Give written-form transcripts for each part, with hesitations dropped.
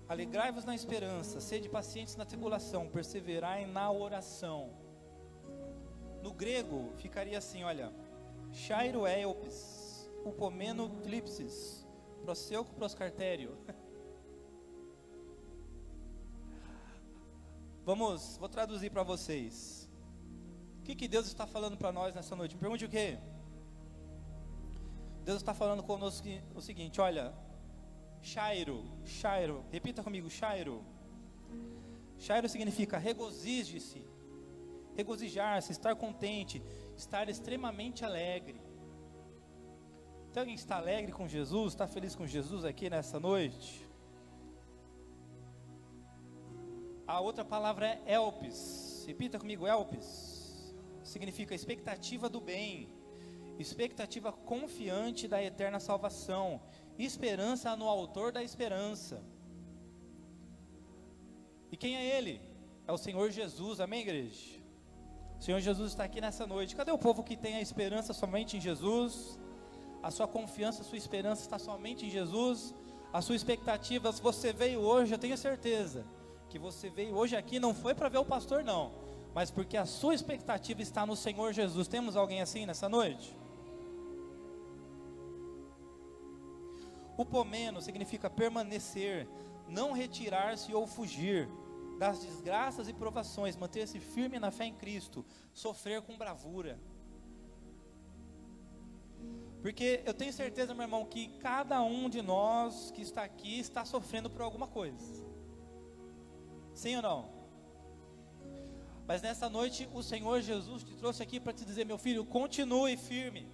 Alegrai-vos na esperança, sede pacientes na tribulação, perseverai na oração. No grego ficaria assim, olha: Chairo eupes, upomeno tlipsis, proseuco proscartério. Vou traduzir para vocês. O que Deus está falando para nós nessa noite? Pergunte o quê? Deus está falando conosco o seguinte, olha: Chairo, repita comigo, Chairo. Chairo significa regozije-se, regozijar-se, estar contente, estar extremamente alegre. Tem alguém que está alegre com Jesus, está feliz com Jesus aqui nessa noite? A outra palavra é elpis, repita comigo, elpis. Significa expectativa do bem, expectativa confiante da eterna salvação, esperança no autor da esperança. E quem é Ele? É o Senhor Jesus, amém, igreja? O Senhor Jesus está aqui nessa noite. Cadê o povo que tem a esperança somente em Jesus? A sua confiança, a sua esperança está somente em Jesus? A sua expectativa, se você veio hoje, eu tenho certeza que você veio hoje aqui não foi para ver o pastor não, mas porque a sua expectativa está no Senhor Jesus. Temos alguém assim nessa noite? Upomeno significa permanecer, não retirar-se ou fugir das desgraças e provações, manter-se firme na fé em Cristo, sofrer com bravura. Porque eu tenho certeza, meu irmão, que cada um de nós que está aqui está sofrendo por alguma coisa. Sim ou não? Mas nessa noite o Senhor Jesus te trouxe aqui para te dizer: meu filho, continue firme,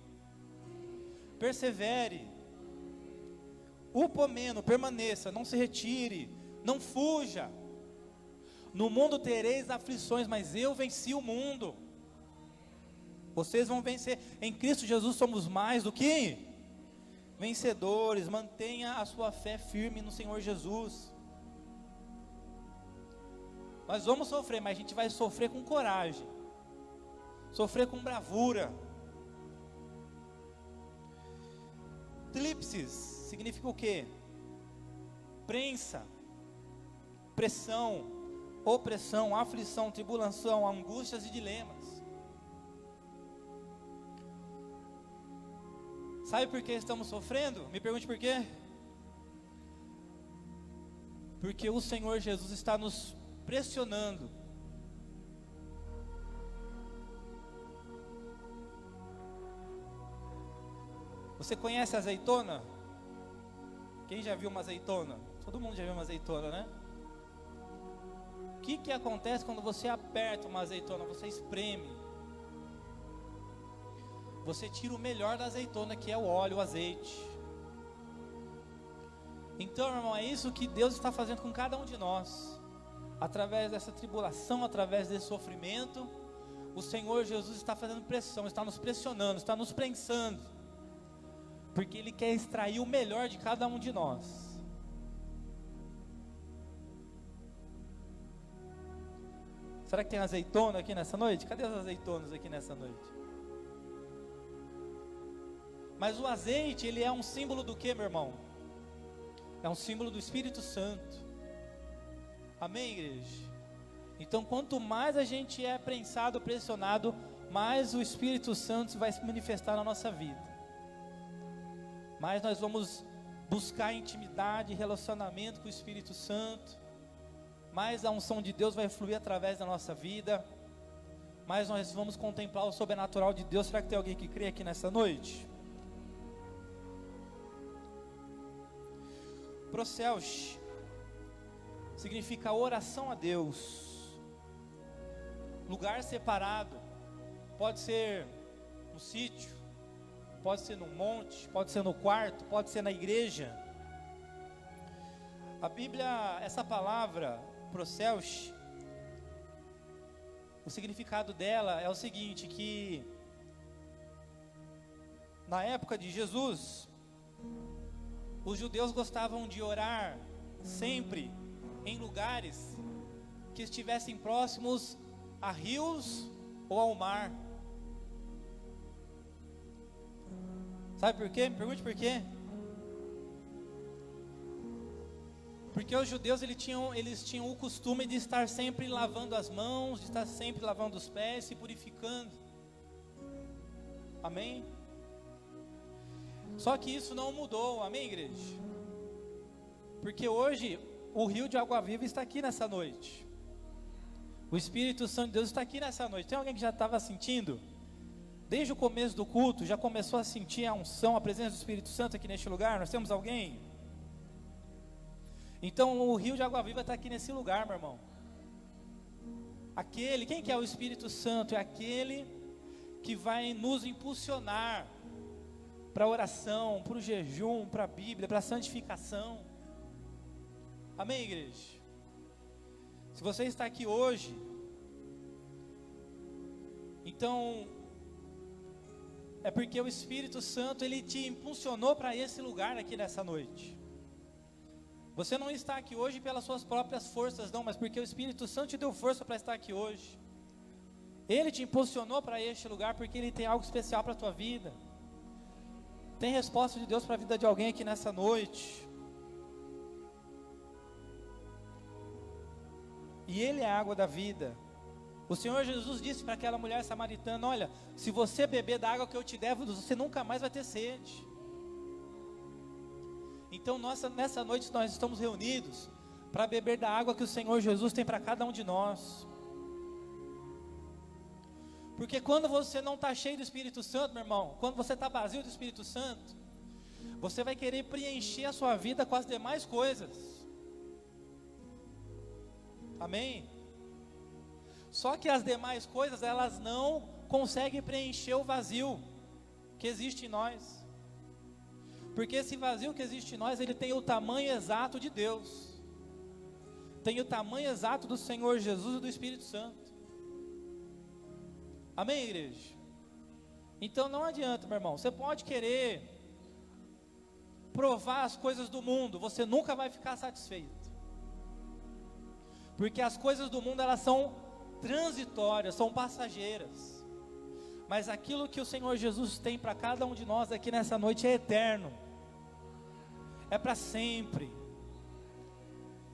persevere, upomeno, permaneça, não se retire, não fuja. No mundo tereis aflições, mas eu venci o mundo. Vocês vão vencer. Em Cristo Jesus somos mais do que vencedores. Mantenha a sua fé firme no Senhor Jesus. Nós vamos sofrer, mas a gente vai sofrer com coragem, sofrer com bravura. Tlipsis significa o quê? Prensa, pressão, opressão, aflição, tribulação, angústias e dilemas. Sabe por que estamos sofrendo? Me pergunte por quê? Porque o Senhor Jesus está nos pressionando. Você conhece a azeitona? Quem já viu uma azeitona? Todo mundo já viu uma azeitona, né? O que acontece quando você aperta uma azeitona? Você espreme. Você tira o melhor da azeitona, que é o óleo, o azeite. Então, meu irmão, é isso que Deus está fazendo com cada um de nós. Através dessa tribulação, através desse sofrimento, o Senhor Jesus está fazendo pressão, está nos pressionando, está nos prensando, porque Ele quer extrair o melhor de cada um de nós. Será que tem azeitona aqui nessa noite? Cadê as azeitonas aqui nessa noite? Mas o azeite, ele é um símbolo do que, meu irmão? É um símbolo do Espírito Santo. Amém, igreja? Então, quanto mais a gente é prensado, pressionado, mais o Espírito Santo vai se manifestar na nossa vida. Mais nós vamos buscar intimidade, relacionamento com o Espírito Santo. Mais a unção de Deus vai fluir através da nossa vida. Mais nós vamos contemplar o sobrenatural de Deus. Será que tem alguém que crê aqui nessa noite? Proselch significa oração a Deus, lugar separado. Pode ser no sítio, pode ser no monte, pode ser no quarto, pode ser na igreja. A Bíblia, essa palavra proselch, o significado dela é o seguinte, que na época de Jesus, os judeus gostavam de orar sempre em lugares que estivessem próximos a rios ou ao mar. Sabe por quê? Me pergunte por quê. Porque os judeus eles tinham o costume de estar sempre lavando as mãos, de estar sempre lavando os pés, se purificando. Amém? Só que isso não mudou, amém, igreja? Porque hoje o rio de água viva está aqui nessa noite. O Espírito Santo de Deus está aqui nessa noite. Tem alguém que já estava sentindo? Desde o começo do culto, já começou a sentir a unção, a presença do Espírito Santo aqui neste lugar? Nós temos alguém? Então o rio de água viva está aqui nesse lugar, meu irmão. Quem que é o Espírito Santo? É aquele que vai nos impulsionar para a oração, para o jejum, para a Bíblia, para a santificação. Amém, igreja? Se você está aqui hoje, então é porque o Espírito Santo ele te impulsionou para esse lugar aqui nessa noite. Você não está aqui hoje pelas suas próprias forças, não, mas porque o Espírito Santo te deu força para estar aqui hoje. Ele te impulsionou para este lugar porque ele tem algo especial para a tua vida. Tem resposta de Deus para a vida de alguém aqui nessa noite. E ele é a água da vida. O Senhor Jesus disse para aquela mulher samaritana: olha, se você beber da água que eu te der, você nunca mais vai ter sede. Então nessa noite nós estamos reunidos para beber da água que o Senhor Jesus tem para cada um de nós. Porque quando você não está cheio do Espírito Santo, meu irmão, quando você está vazio do Espírito Santo, você vai querer preencher a sua vida com as demais coisas. Amém? Só que as demais coisas, elas não conseguem preencher o vazio que existe em nós. Porque esse vazio que existe em nós, ele tem o tamanho exato de Deus. Tem o tamanho exato do Senhor Jesus e do Espírito Santo. Amém, igreja? Então não adianta, meu irmão. Você pode querer provar as coisas do mundo, você nunca vai ficar satisfeito. Porque as coisas do mundo, elas são transitórias, são passageiras. Mas aquilo que o Senhor Jesus tem para cada um de nós aqui nessa noite é eterno. É para sempre.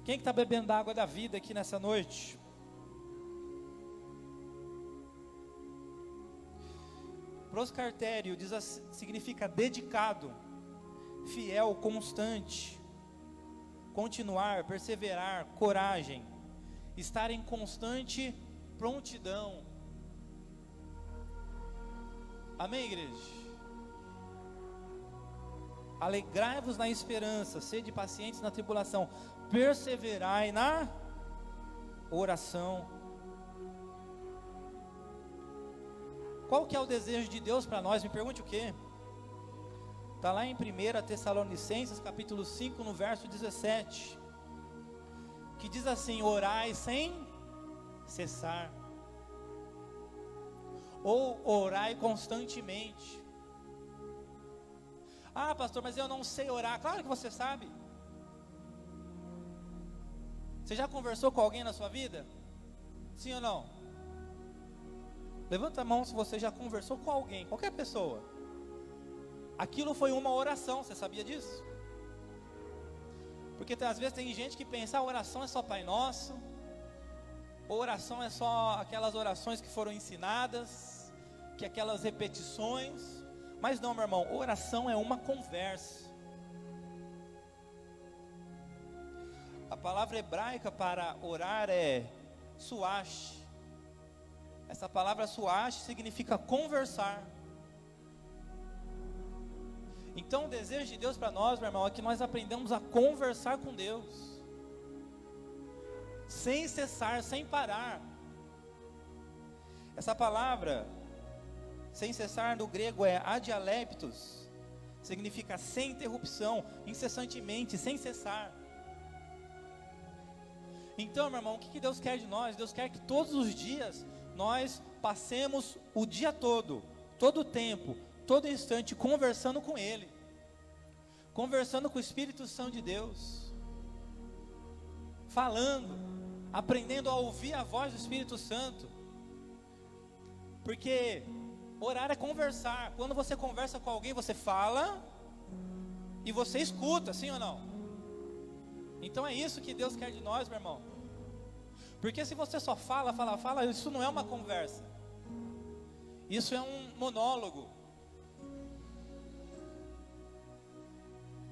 Quem que está bebendo da água da vida aqui nessa noite? Proscartério significa dedicado, fiel, constante, continuar, perseverar, coragem, estar em constante prontidão. Amém, igreja? Alegrai-vos na esperança, sede pacientes na tribulação, perseverai na oração. Qual que é o desejo de Deus para nós? Me pergunte o quê? Está lá em 1 Tessalonicenses capítulo 5, no verso 17, que diz assim: orai sem cessar, ou orai constantemente. Ah, pastor, mas eu não sei orar. Claro que você sabe. Você já conversou com alguém na sua vida? Sim ou não? Levanta a mão se você já conversou com alguém, qualquer pessoa. Aquilo foi uma oração, você sabia disso? Porque às vezes tem gente que pensa: a oração é só Pai Nosso, ou oração é só aquelas orações que foram ensinadas, que aquelas repetições. Mas não, meu irmão, oração é uma conversa. A palavra hebraica para orar é suash. Essa palavra suash significa conversar. Então o desejo de Deus para nós, meu irmão, é que nós aprendamos a conversar com Deus, sem cessar, sem parar. Essa palavra sem cessar no grego é adialeptos, significa sem interrupção, incessantemente, sem cessar. Então, meu irmão, o que Deus quer de nós? Deus quer que todos os dias nós passemos o dia todo o tempo, todo instante conversando com Ele, conversando com o Espírito Santo de Deus, falando, aprendendo a ouvir a voz do Espírito Santo. Porque orar é conversar. Quando você conversa com alguém, você fala e você escuta, sim ou não? Então é isso que Deus quer de nós, meu irmão. Porque se você só fala, isso não é uma conversa. Isso é um monólogo.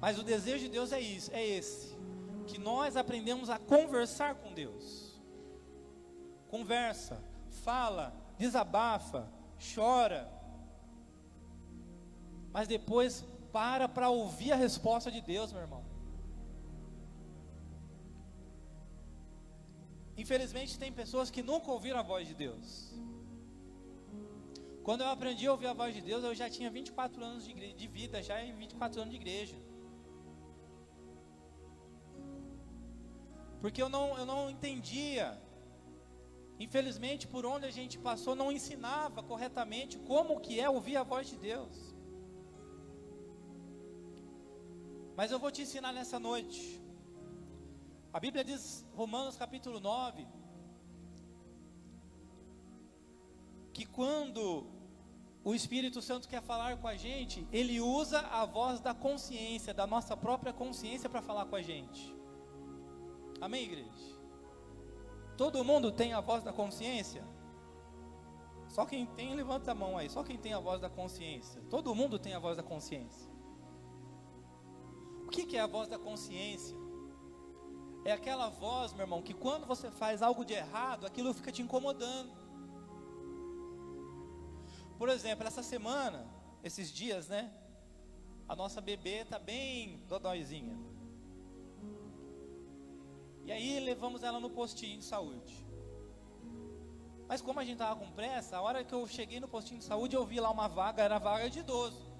Mas o desejo de Deus é esse. Que nós aprendemos a conversar com Deus. Conversa, fala, desabafa, chora. Mas depois para ouvir a resposta de Deus, meu irmão. Infelizmente tem pessoas que nunca ouviram a voz de Deus. Quando eu aprendi a ouvir a voz de Deus, eu já tinha 24 anos de vida, já em 24 anos de igreja. Porque eu não entendia. Infelizmente, por onde a gente passou, não ensinava corretamente como que é ouvir a voz de Deus. Mas eu vou te ensinar nessa noite. A Bíblia diz, Romanos capítulo 9, que quando o Espírito Santo quer falar com a gente, Ele usa a voz da consciência, da nossa própria consciência para falar com a gente. Amém, igreja? Todo mundo tem a voz da consciência? Só quem tem, levanta a mão aí. Só quem tem a voz da consciência. Todo mundo tem a voz da consciência. O que é a voz da consciência? É aquela voz, meu irmão, que quando você faz algo de errado, aquilo fica te incomodando. Por exemplo, essa semana, esses dias, né? A nossa bebê está bem dodóizinha. E aí levamos ela no postinho de saúde. Mas como a gente estava com pressa, a hora que eu cheguei no postinho de saúde, eu vi lá uma vaga, era vaga de idoso.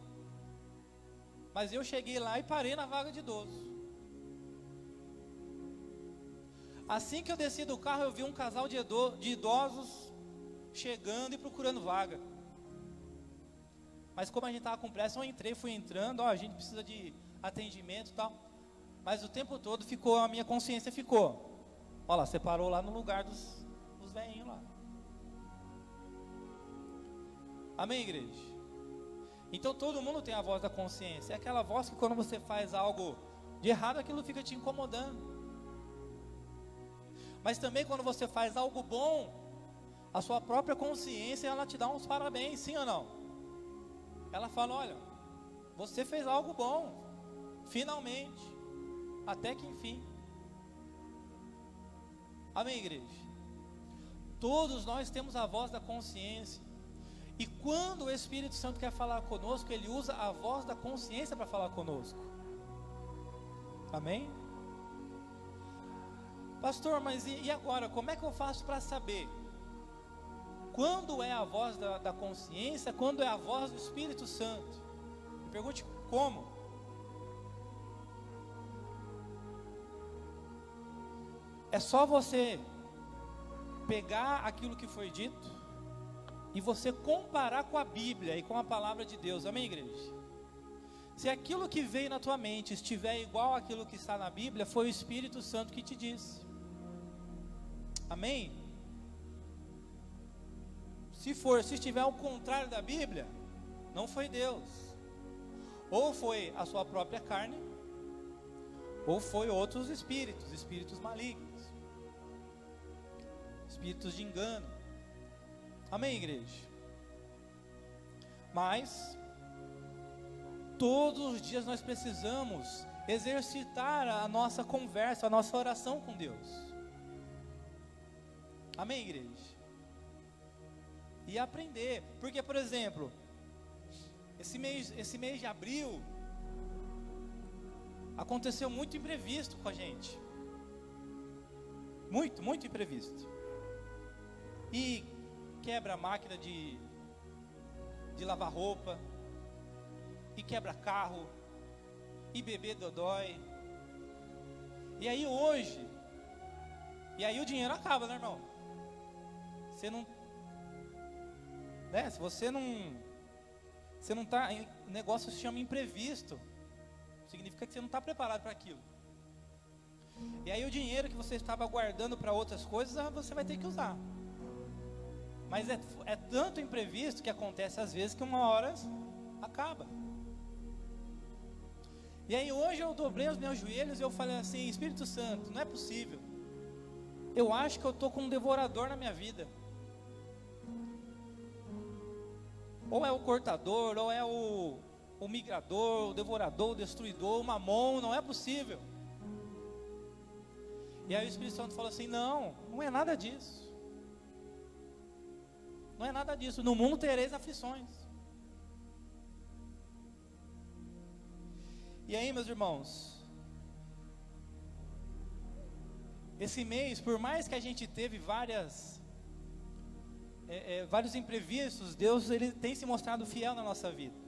Mas eu cheguei lá e parei na vaga de idoso. Assim que eu desci do carro, eu vi um casal de idosos chegando e procurando vaga. Mas como a gente estava com pressa, eu entrei, fui entrando, a gente precisa de atendimento e tal. Mas o tempo todo a minha consciência ficou. Olha lá, você parou lá no lugar dos velhinhos lá. Amém, igreja? Então todo mundo tem a voz da consciência. É aquela voz que quando você faz algo de errado, aquilo fica te incomodando. Mas também quando você faz algo bom, a sua própria consciência, ela te dá uns parabéns, sim ou não? Ela fala, olha, você fez algo bom, finalmente, até que enfim. Amém, igreja? Todos nós temos a voz da consciência. E quando o Espírito Santo quer falar conosco, Ele usa a voz da consciência para falar conosco. Amém? Pastor, mas e agora? Como é que eu faço para saber? Quando é a voz da consciência, quando é a voz do Espírito Santo? Me pergunte como. É só você pegar aquilo que foi dito e você comparar com a Bíblia e com a palavra de Deus. Amém, igreja? Se aquilo que veio na tua mente estiver igual àquilo que está na Bíblia, foi o Espírito Santo que te disse. Amém? Se estiver ao contrário da Bíblia, não foi Deus. Ou foi a sua própria carne, ou foi outros espíritos malignos, espíritos de engano. Amém, igreja? Mas todos os dias nós precisamos exercitar a nossa conversa, a nossa oração com Deus. Amém, igreja? E aprender, porque, por exemplo, esse mês de abril aconteceu muito imprevisto com a gente. Muito imprevisto. E quebra a máquina de lavar roupa, e quebra carro, e bebê dodói. E aí o dinheiro acaba, né, irmão? Você não, né? Se você não tá, o negócio se chama imprevisto, significa que você não está preparado para aquilo. E aí o dinheiro que você estava guardando para outras coisas, você vai ter que usar. Mas é tanto imprevisto que acontece às vezes que uma hora acaba. E aí hoje eu dobrei os meus joelhos e eu falei assim: Espírito Santo, não é possível. Eu acho que eu estou com um devorador na minha vida. Ou é o cortador, ou é o migrador, o devorador, o destruidor, o mamon, não é possível. E aí o Espírito Santo falou assim: não é nada disso. Não é nada disso. No mundo tereis aflições. E aí, meus irmãos, esse mês, por mais que a gente teve vários imprevistos, Deus ele tem se mostrado fiel na nossa vida.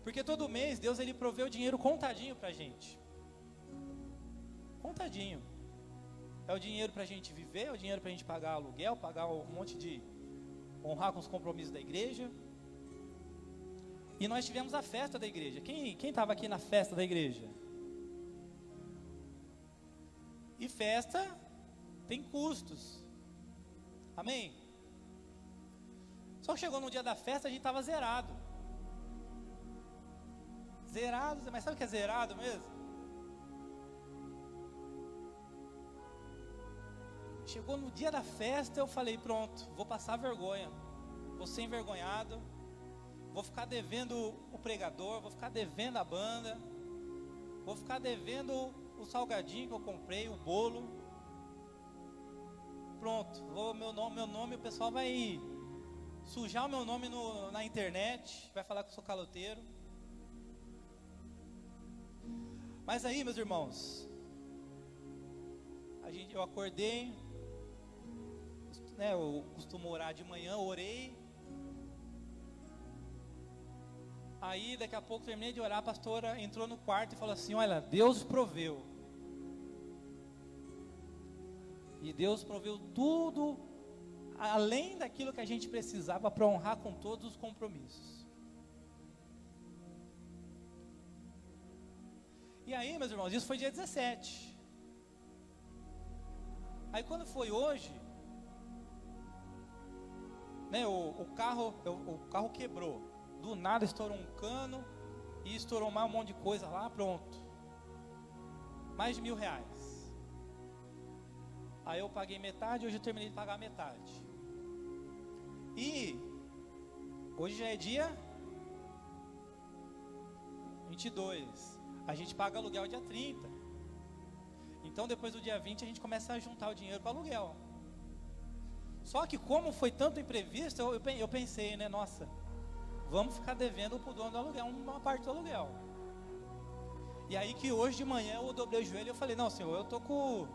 Porque todo mês Deus ele proveu dinheiro contadinho para a gente. Contadinho. É o dinheiro para a gente viver, é o dinheiro para a gente pagar aluguel, pagar um monte de... honrar com os compromissos da igreja. E nós tivemos a festa da igreja. Quem estava aqui na festa da igreja? E festa tem custos. Amém? Só que chegou no dia da festa, a gente estava zerado. Zerado, mas sabe o que é zerado mesmo? Chegou no dia da festa, eu falei: pronto, vou passar vergonha. Vou ser envergonhado. Vou ficar devendo o pregador, vou ficar devendo a banda, vou ficar devendo o salgadinho que eu comprei, o bolo. Pronto, meu nome, o pessoal vai sujar o meu nome na internet, vai falar que eu sou caloteiro. Mas aí, meus irmãos, eu acordei, né, eu costumo orar de manhã, orei. Aí daqui a pouco terminei de orar, a pastora entrou no quarto e falou assim: olha, Deus proveu. E Deus proveu tudo, além daquilo que a gente precisava para honrar com todos os compromissos. E aí, meus irmãos, isso foi dia 17. Aí quando foi hoje, né, o carro quebrou. Do nada estourou um cano e estourou mais um monte de coisa lá, pronto. Mais de R$1.000. Aí eu paguei metade, hoje eu terminei de pagar metade. E hoje já é dia 22. A gente paga aluguel dia 30. Então depois do dia 20 a gente começa a juntar o dinheiro para aluguel. Só que como foi tanto imprevisto, eu pensei, né, nossa, vamos ficar devendo pro dono do aluguel, uma parte do aluguel. E aí que hoje de manhã eu dobrei o joelho e eu falei: não, Senhor, eu tô com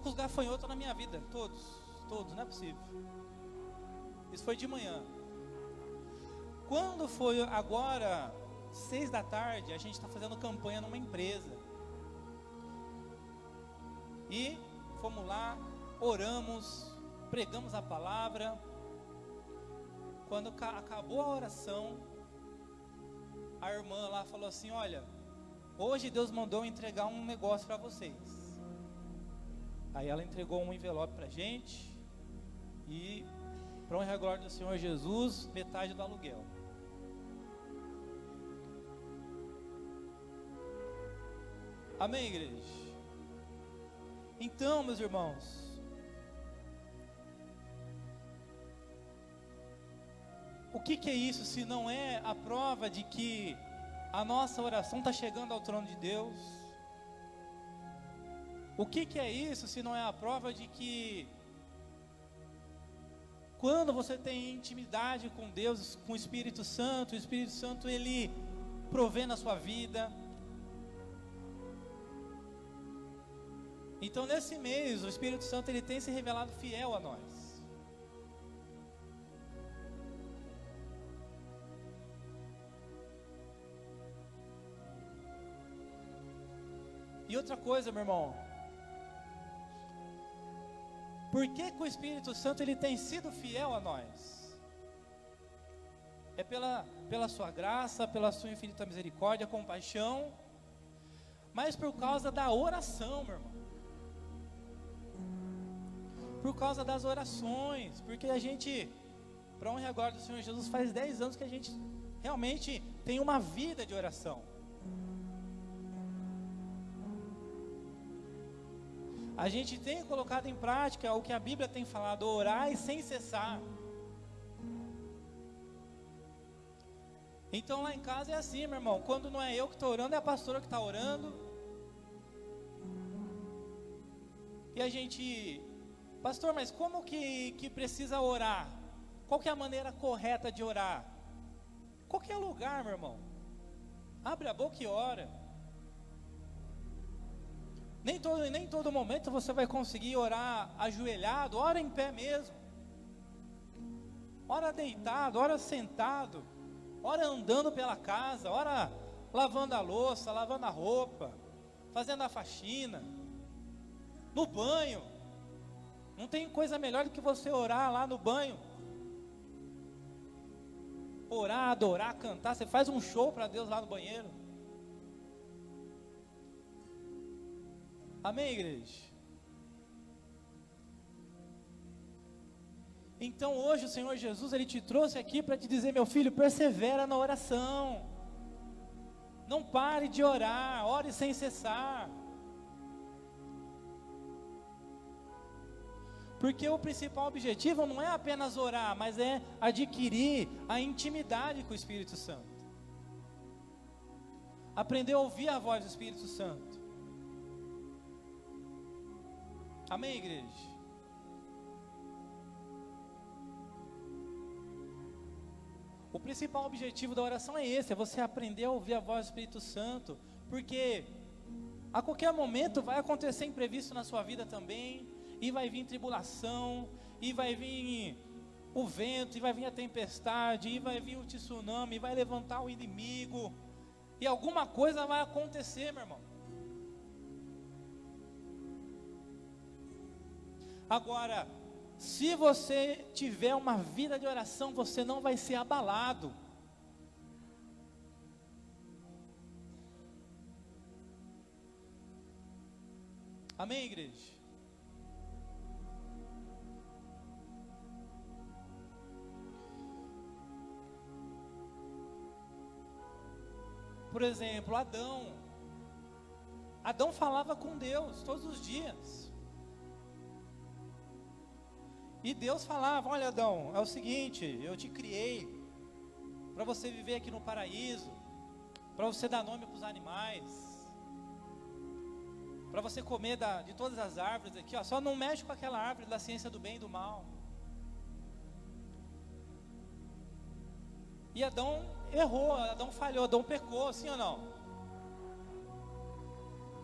os gafanhotos na minha vida, todos, não é possível. Isso foi de manhã. Quando foi agora 6 da tarde, a gente está fazendo campanha numa empresa. E fomos lá, oramos, pregamos a palavra. Quando acabou a oração, a irmã lá falou assim: olha, hoje Deus mandou entregar um negócio para vocês. Aí ela entregou um envelope para a gente. E, para honra e glória do Senhor Jesus, metade do aluguel. Amém, igreja? Então, meus irmãos, o que é isso se não é a prova de que a nossa oração está chegando ao trono de Deus? O que é isso se não é a prova de que quando você tem intimidade com Deus, com o Espírito Santo ele provê na sua vida. Então nesse mês o Espírito Santo ele tem se revelado fiel a nós. E outra coisa, meu irmão, por que o Espírito Santo ele tem sido fiel a nós? É pela sua graça, pela sua infinita misericórdia, compaixão, mas por causa da oração, meu irmão. Por causa das orações, porque a gente, para honra e glória do Senhor Jesus, faz 10 anos que a gente realmente tem uma vida de oração. A gente tem colocado em prática o que a Bíblia tem falado, orar e sem cessar. Então lá em casa é assim, meu irmão, quando não é eu que estou orando, é a pastora que está orando. E a gente, pastor, mas como que precisa orar? Qual que é a maneira correta de orar? Qualquer lugar, meu irmão. Abre a boca e ora. Nem todo momento você vai conseguir orar ajoelhado, ora em pé mesmo. Ora deitado, ora sentado, ora andando pela casa, ora lavando a louça, lavando a roupa, fazendo a faxina, no banho. Não tem coisa melhor do que você orar lá no banho. Orar, adorar, cantar, você faz um show para Deus lá no banheiro. Amém, igreja? Então hoje o Senhor Jesus, Ele te trouxe aqui para te dizer, meu filho, persevera na oração. Não pare de orar, ore sem cessar. Porque o principal objetivo não é apenas orar, mas é adquirir a intimidade com o Espírito Santo. Aprender a ouvir a voz do Espírito Santo. Amém, igreja? O principal objetivo da oração é esse, é você aprender a ouvir a voz do Espírito Santo, porque a qualquer momento vai acontecer imprevisto na sua vida também, e vai vir tribulação, e vai vir o vento, e vai vir a tempestade, e vai vir o tsunami, e vai levantar o inimigo, e alguma coisa vai acontecer, meu irmão. Agora, se você tiver uma vida de oração, você não vai ser abalado. Amém, igreja? Por exemplo, Adão falava com Deus todos os dias. E Deus falava, olha Adão, é o seguinte, eu te criei para você viver aqui no paraíso, para você dar nome para os animais, para você comer de todas as árvores aqui, ó, só não mexe com aquela árvore da ciência do bem e do mal. E Adão errou, Adão falhou, Adão pecou, sim ou não?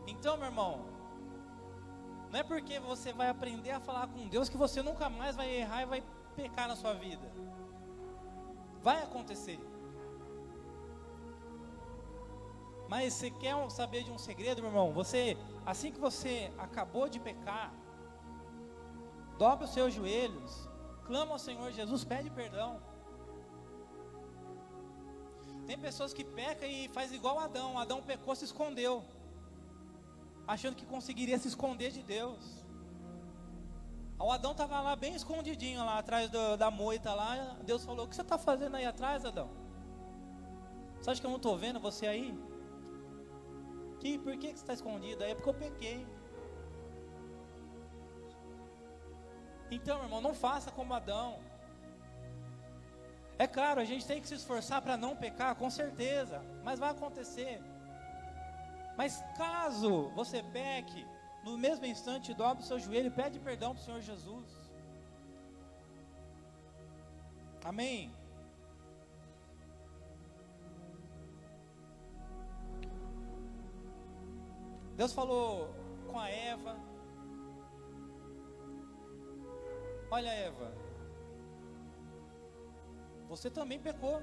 Então, meu irmão, não é porque você vai aprender a falar com Deus que você nunca mais vai errar e vai pecar na sua vida. Vai acontecer. Mas você quer saber de um segredo, meu irmão? Assim que você acabou de pecar, dobra os seus joelhos, clama ao Senhor Jesus, pede perdão. Tem pessoas que pecam e faz igual Adão. Adão pecou, se escondeu, achando que conseguiria se esconder de Deus. O Adão estava lá bem escondidinho, lá atrás da moita lá. Deus falou, o que você está fazendo aí atrás, Adão? Você acha que eu não estou vendo você aí? Por que você está escondido aí? É porque eu pequei. Então, meu irmão, não faça como Adão. É claro, a gente tem que se esforçar para não pecar, com certeza, mas vai acontecer. Mas caso você peque, no mesmo instante dobre o seu joelho e pede perdão para o Senhor Jesus. Amém? Deus falou com a Eva, olha Eva, você também pecou.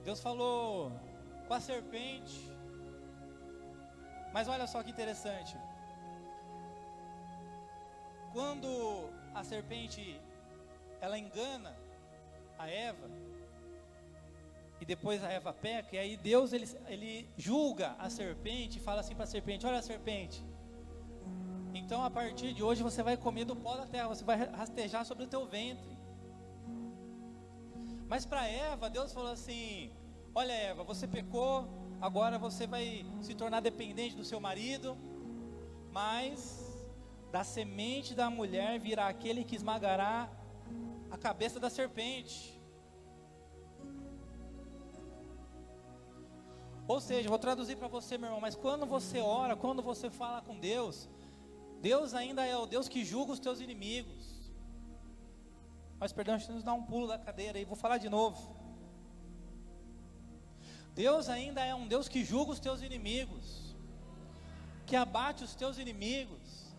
Deus falou com a serpente, mas olha só que interessante, quando a serpente, ela engana a Eva, e depois a Eva peca, e aí Deus, ele julga a serpente, e fala assim para a serpente, olha serpente, então a partir de hoje você vai comer do pó da terra, você vai rastejar sobre o teu ventre, Mas para Eva, Deus falou assim: olha, Eva, você pecou, agora você vai se tornar dependente do seu marido, mas da semente da mulher virá aquele que esmagará a cabeça da serpente. Ou seja, vou traduzir para você, meu irmão, mas quando você ora, quando você fala com Deus, Deus ainda é o Deus que julga os teus inimigos. Mas perdão, deixa eu nos dar um pulo da cadeira aí, vou falar de novo. Deus ainda é um Deus que julga os teus inimigos, que abate os teus inimigos.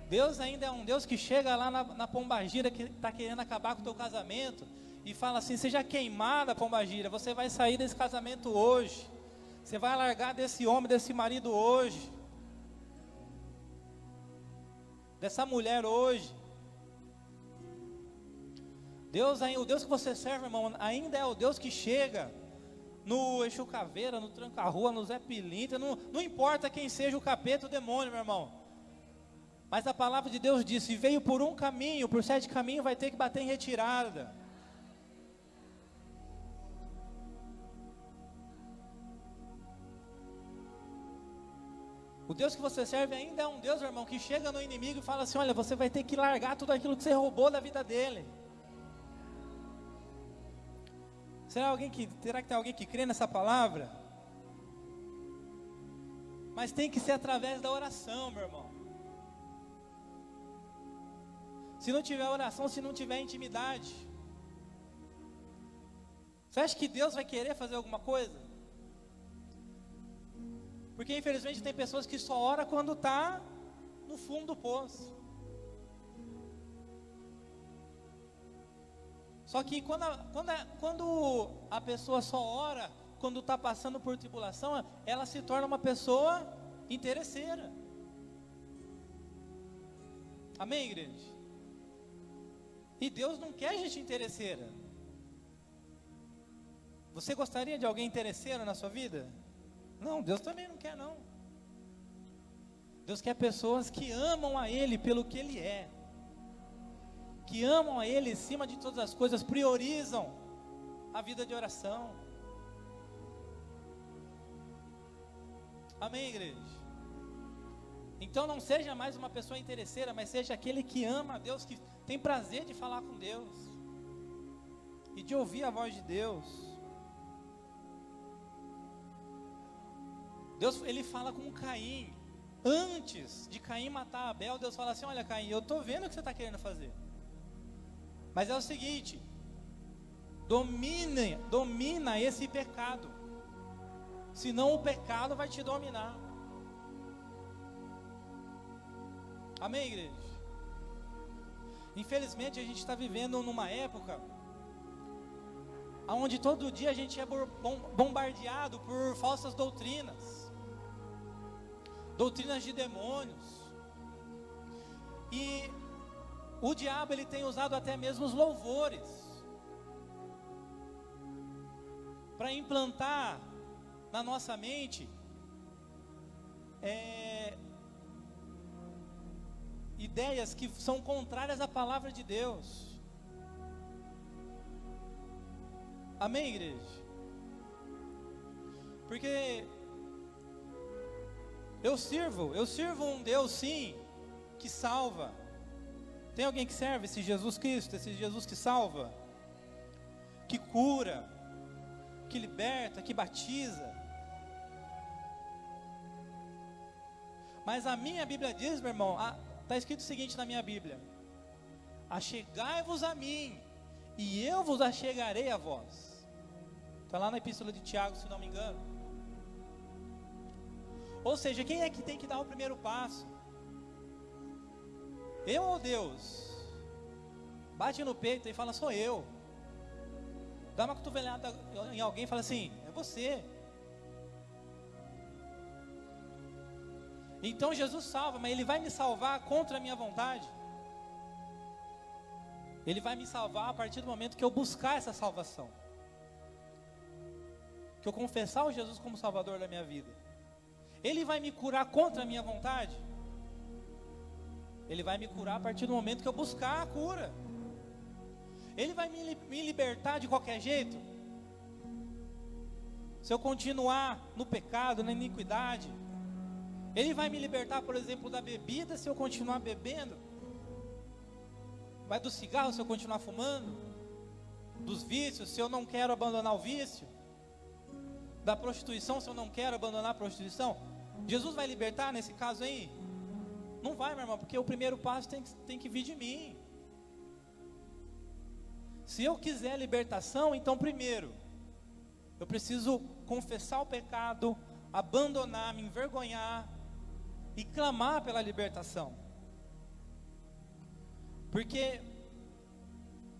Deus ainda é um Deus que chega lá na pombagira que está querendo acabar com o teu casamento e fala assim: seja queimada, pombagira, você vai sair desse casamento hoje. Você vai largar desse homem, desse marido hoje, dessa mulher hoje. Deus, o Deus que você serve, irmão, ainda é o Deus que chega no Exu Caveira, no Tranca-Rua, no Zé Pilintra, não importa quem seja o capeta, o demônio, meu irmão. Mas a palavra de Deus diz: se veio por um caminho, por 7 caminhos vai ter que bater em retirada. O Deus que você serve ainda é um Deus, irmão, que chega no inimigo e fala assim: olha, você vai ter que largar tudo aquilo que você roubou da vida dele. Será que tem alguém que crê nessa palavra? Mas tem que ser através da oração, meu irmão. Se não tiver oração, se não tiver intimidade, você acha que Deus vai querer fazer alguma coisa? Porque infelizmente tem pessoas que só oram quando está no fundo do poço. Só que quando a pessoa só ora quando está passando por tribulação, ela se torna uma pessoa interesseira. Amém, igreja? E Deus não quer gente interesseira. Você gostaria de alguém interesseiro na sua vida? Não, Deus também não quer, não. Deus quer pessoas que amam a Ele pelo que Ele é, que amam a Ele acima de todas as coisas, priorizam a vida de oração. Amém, igreja? Então não seja mais uma pessoa interesseira, mas seja aquele que ama a Deus, que tem prazer de falar com Deus e de ouvir a voz de Deus. Deus, Ele fala com Caim. Antes de Caim matar Abel, Deus fala assim: olha, Caim, eu estou vendo o que você está querendo fazer, mas é o seguinte, domina esse pecado, senão o pecado vai te dominar. Amém, igreja? Infelizmente a gente está vivendo numa época onde todo dia a gente é bombardeado por falsas doutrinas de demônios, e o diabo ele tem usado até mesmo os louvores para implantar na nossa mente ideias que são contrárias à palavra de Deus. Amém, igreja? Porque eu sirvo um Deus, sim, que salva. Tem alguém que serve esse Jesus Cristo, esse Jesus que salva, que cura, que liberta, que batiza. Mas a minha Bíblia diz, meu irmão, está escrito o seguinte na minha Bíblia: achegai-vos a mim, e eu vos achegarei a vós. Está lá na epístola de Tiago, se não me engano. Ou seja, quem é que tem que dar o primeiro passo? Eu ou Deus? Bate no peito e fala: sou eu. Dá uma cotovelada em alguém e fala assim: é você. Então Jesus salva, mas Ele vai me salvar contra a minha vontade? Ele vai me salvar a partir do momento que eu buscar essa salvação, que eu confessar o Jesus como Salvador da minha vida. Ele vai me curar contra a minha vontade? Ele vai me curar a partir do momento que eu buscar a cura. Ele vai me libertar de qualquer jeito? Se eu continuar no pecado, na iniquidade? Ele vai me libertar, por exemplo, da bebida se eu continuar bebendo? Vai do cigarro se eu continuar fumando? Dos vícios se eu não quero abandonar o vício? Da prostituição se eu não quero abandonar a prostituição? Jesus vai libertar nesse caso aí? Não vai, meu irmão, porque o primeiro passo tem que vir de mim. Se eu quiser libertação, então primeiro, eu preciso confessar o pecado, abandonar, me envergonhar e clamar pela libertação. Porque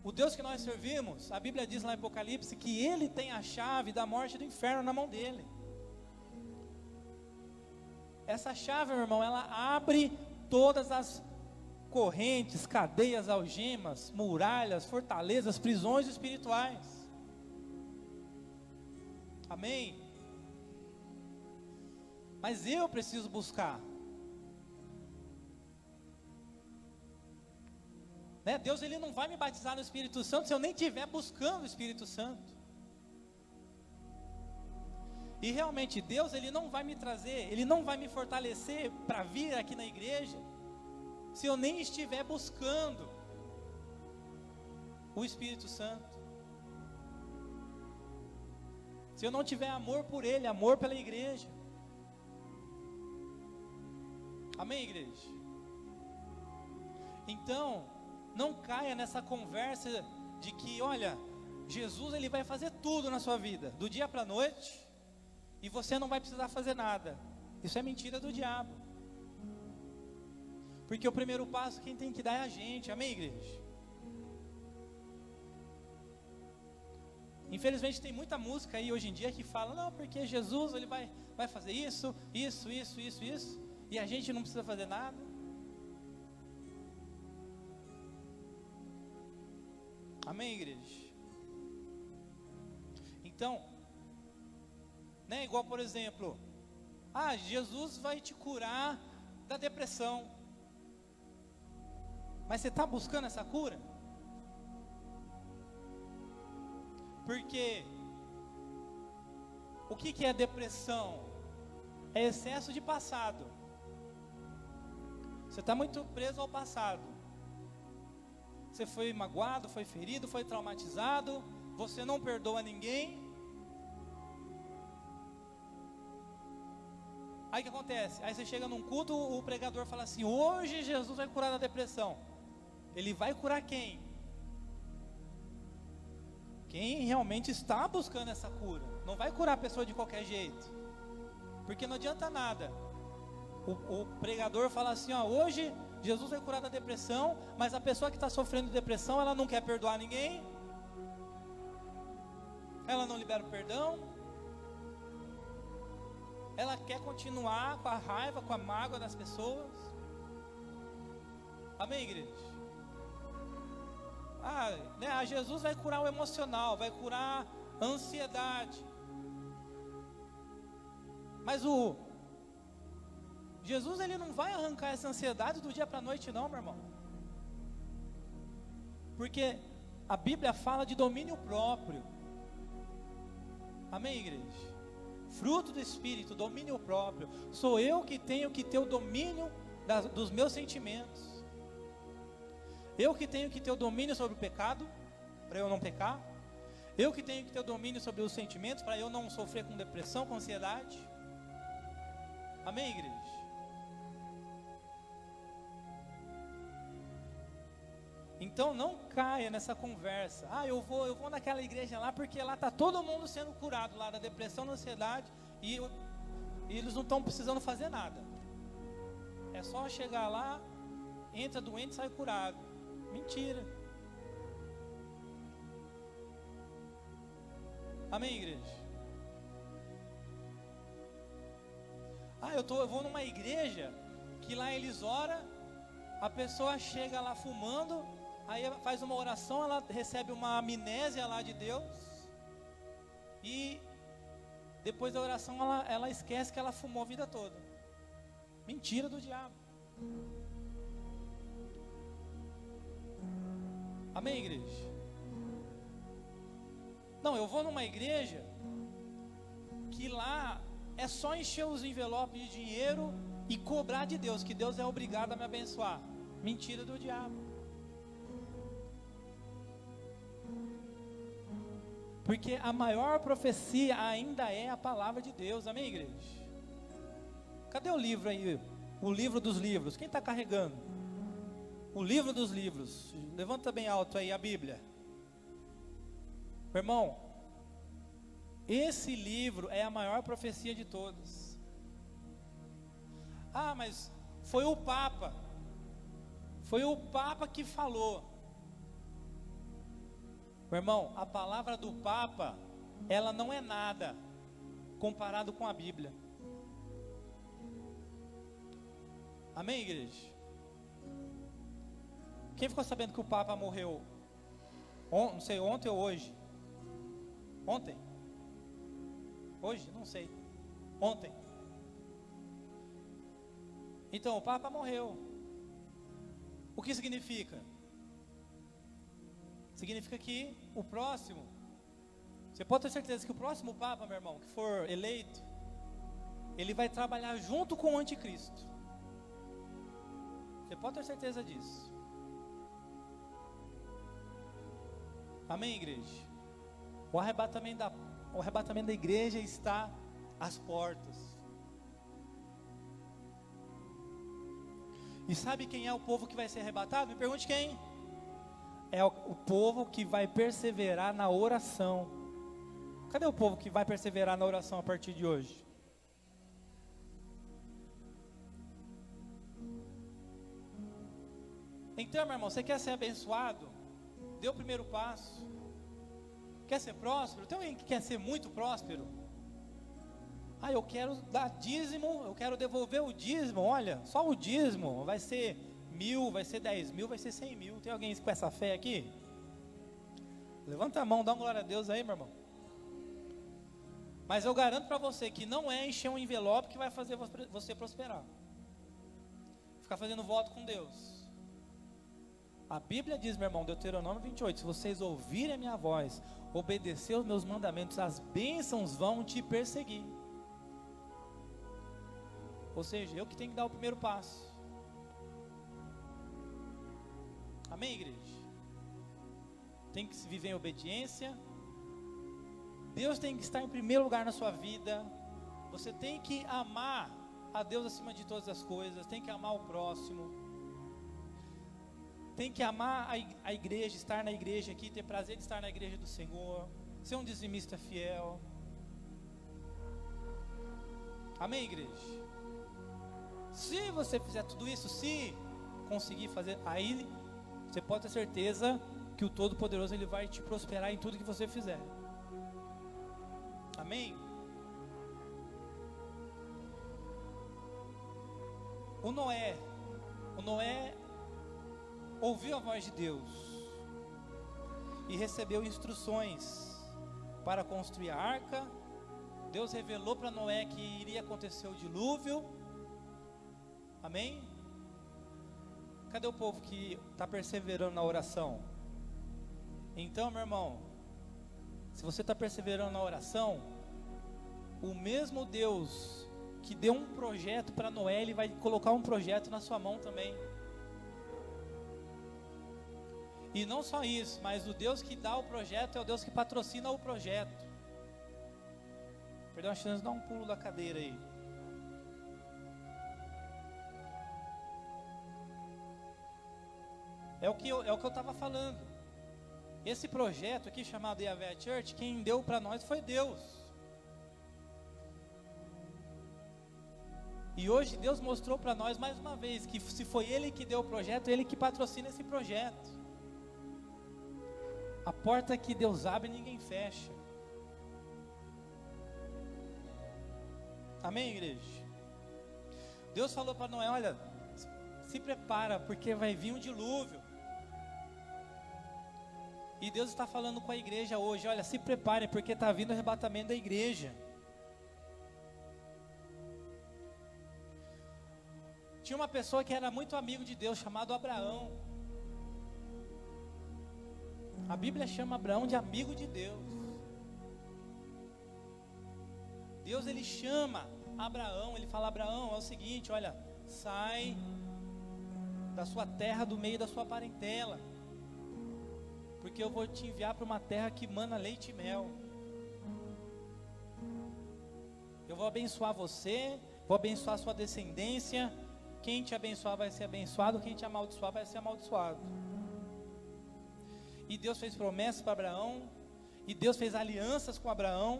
o Deus que nós servimos, a Bíblia diz lá em Apocalipse que Ele tem a chave da morte e do inferno na mão dEle. Essa chave, meu irmão, ela abre todas as correntes, cadeias, algemas, muralhas, fortalezas, prisões espirituais. Amém? Mas eu preciso buscar. Né? Deus, Ele não vai me batizar no Espírito Santo se eu nem estiver buscando o Espírito Santo. E realmente Deus, Ele não vai me trazer, Ele não vai me fortalecer para vir aqui na igreja se eu nem estiver buscando o Espírito Santo. Se eu não tiver amor por Ele, amor pela igreja. Amém, igreja? Então, não caia nessa conversa de que, olha, Jesus Ele vai fazer tudo na sua vida, do dia para a noite, e você não vai precisar fazer nada. Isso é mentira do diabo. Porque o primeiro passo quem tem que dar é a gente, amém, igreja? Infelizmente tem muita música aí hoje em dia que fala, não, porque Jesus Ele vai fazer isso, e a gente não precisa fazer nada. Amém, igreja? Então, né, igual por exemplo, Jesus vai te curar da depressão. Mas você está buscando essa cura? Porque o que é depressão? É excesso de passado. Você está muito preso ao passado. Você foi magoado, foi ferido, foi traumatizado. Você não perdoa ninguém. Aí o que acontece? Aí você chega num culto, o pregador fala assim, hoje Jesus vai curar da depressão. Ele vai curar quem? Quem realmente está buscando essa cura. Não vai curar a pessoa de qualquer jeito. Porque não adianta nada. O pregador fala assim, hoje Jesus vai curar da depressão, mas a pessoa que está sofrendo de depressão, ela não quer perdoar ninguém. Ela não libera o perdão. Ela quer continuar com a raiva, com a mágoa das pessoas. Amém, igreja? Jesus vai curar o emocional, vai curar a ansiedade. Mas Jesus, Ele não vai arrancar essa ansiedade do dia para a noite não, meu irmão. Porque a Bíblia fala de domínio próprio. Amém, igreja? Fruto do Espírito, domínio próprio. Sou eu que tenho que ter o domínio dos meus sentimentos. Eu que tenho que ter o domínio sobre o pecado, para eu não pecar. Eu que tenho que ter o domínio sobre os sentimentos, para eu não sofrer com depressão, com ansiedade. Amém, igreja? Então não caia nessa conversa. Eu vou naquela igreja lá, porque lá está todo mundo sendo curado lá da depressão, da ansiedade, e eles não estão precisando fazer nada. É só chegar lá, entra doente e sai curado. Mentira. Amém, igreja? Eu vou numa igreja que lá eles oram, a pessoa chega lá fumando, aí faz uma oração, ela recebe uma amnésia lá de Deus, e depois da oração ela esquece que ela fumou a vida toda. Mentira do diabo. Amém, igreja? Não, eu vou numa igreja que lá é só encher os envelopes de dinheiro e cobrar de Deus, que Deus é obrigado a me abençoar. Mentira do diabo. Porque a maior profecia ainda é a palavra de Deus, amém, igreja? Cadê o livro aí? O livro dos livros, quem está carregando? O livro dos livros, levanta bem alto aí a Bíblia. Meu irmão, esse livro é a maior profecia de todas. Ah, mas foi o Papa que falou. Meu irmão, a palavra do Papa, ela não é nada comparado com a Bíblia. Amém, igreja? Quem ficou sabendo que o Papa morreu? Não sei, ontem ou hoje? Ontem? Hoje? Não sei. Ontem. Então, o Papa morreu. O que significa? Significa que o próximo, você pode ter certeza que o próximo Papa, meu irmão, que for eleito, ele vai trabalhar junto com o anticristo. Você pode ter certeza disso. Amém, igreja? O arrebatamento da igreja está às portas. E sabe quem é o povo que vai ser arrebatado? Me pergunte quem? É o povo que vai perseverar na oração. Cadê o povo que vai perseverar na oração a partir de hoje? Então, meu irmão, você quer ser abençoado? Dê o primeiro passo. Quer ser próspero? Tem alguém que quer ser muito próspero? Ah, eu quero dar dízimo, eu quero devolver o dízimo. Olha, só o dízimo vai ser 1.000, vai ser 10.000, vai ser 100.000. Tem alguém com essa fé aqui? Levanta a mão, dá uma glória a Deus aí, meu irmão. Mas eu garanto para você que não é encher um envelope que vai fazer você prosperar. Ficar fazendo voto com Deus. A Bíblia diz, meu irmão, Deuteronômio 28, se vocês ouvirem a minha voz, obedecer os meus mandamentos, as bênçãos vão te perseguir. Ou seja, eu que tenho que dar o primeiro passo. Amém, igreja? Tem que viver em obediência. Deus tem que estar em primeiro lugar na sua vida. Você tem que amar a Deus acima de todas as coisas. Tem que amar o próximo. Tem que amar a igreja, estar na igreja aqui, ter prazer de estar na igreja do Senhor, ser um dizimista fiel. Amém, igreja? Se você fizer tudo isso, se conseguir fazer, aí você pode ter certeza que o Todo-Poderoso ele vai te prosperar em tudo que você fizer. Amém? O Noé ouviu a voz de Deus e recebeu instruções para construir a arca. Deus revelou para Noé que iria acontecer o dilúvio. Amém? Cadê o povo que está perseverando na oração? Então, meu irmão, se você está perseverando na oração, o mesmo Deus que deu um projeto para Noé, Ele vai colocar um projeto na sua mão também. E não só isso, mas o Deus que dá o projeto é o Deus que patrocina o projeto. Perdão, deixa eu dar um pulo da cadeira aí. É o que eu estava falando. Esse projeto aqui chamado Yahweh Church, quem deu para nós foi Deus. E hoje Deus mostrou para nós mais uma vez que se foi Ele que deu o projeto, Ele que patrocina esse projeto. A porta que Deus abre, ninguém fecha. Amém, igreja? Deus falou para Noé, olha, se prepara, porque vai vir um dilúvio. E Deus está falando com a igreja hoje, olha, se prepare, porque está vindo o arrebatamento da igreja. Tinha uma pessoa que era muito amigo de Deus, chamado Abraão. A Bíblia chama Abraão de amigo de Deus. Deus ele chama Abraão, ele fala: Abraão, é o seguinte, olha, sai da sua terra, do meio da sua parentela, porque eu vou te enviar para uma terra que mana leite e mel. Eu vou abençoar você, vou abençoar a sua descendência. Quem te abençoar vai ser abençoado, quem te amaldiçoar vai ser amaldiçoado. E Deus fez promessas para Abraão, e Deus fez alianças com Abraão.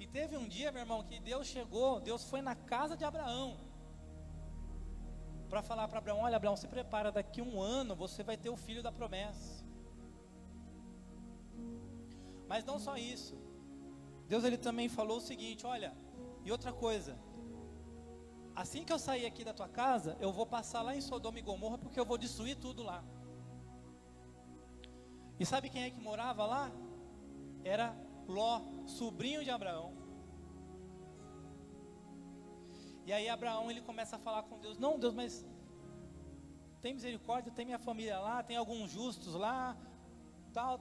E teve um dia, meu irmão, que Deus chegou, Deus foi na casa de Abraão, para falar para Abraão: olha, Abraão, se prepara, daqui 1 ano você vai ter o filho da promessa. Mas não só isso, Deus ele também falou o seguinte: olha, e outra coisa, assim que eu sair aqui da tua casa, eu vou passar lá em Sodoma e Gomorra, porque eu vou destruir tudo lá. E sabe quem é que morava lá? Era Ló, sobrinho de Abraão. E aí Abraão ele começa a falar com Deus: não, Deus, mas tem misericórdia, tem minha família lá, tem alguns justos lá, tal.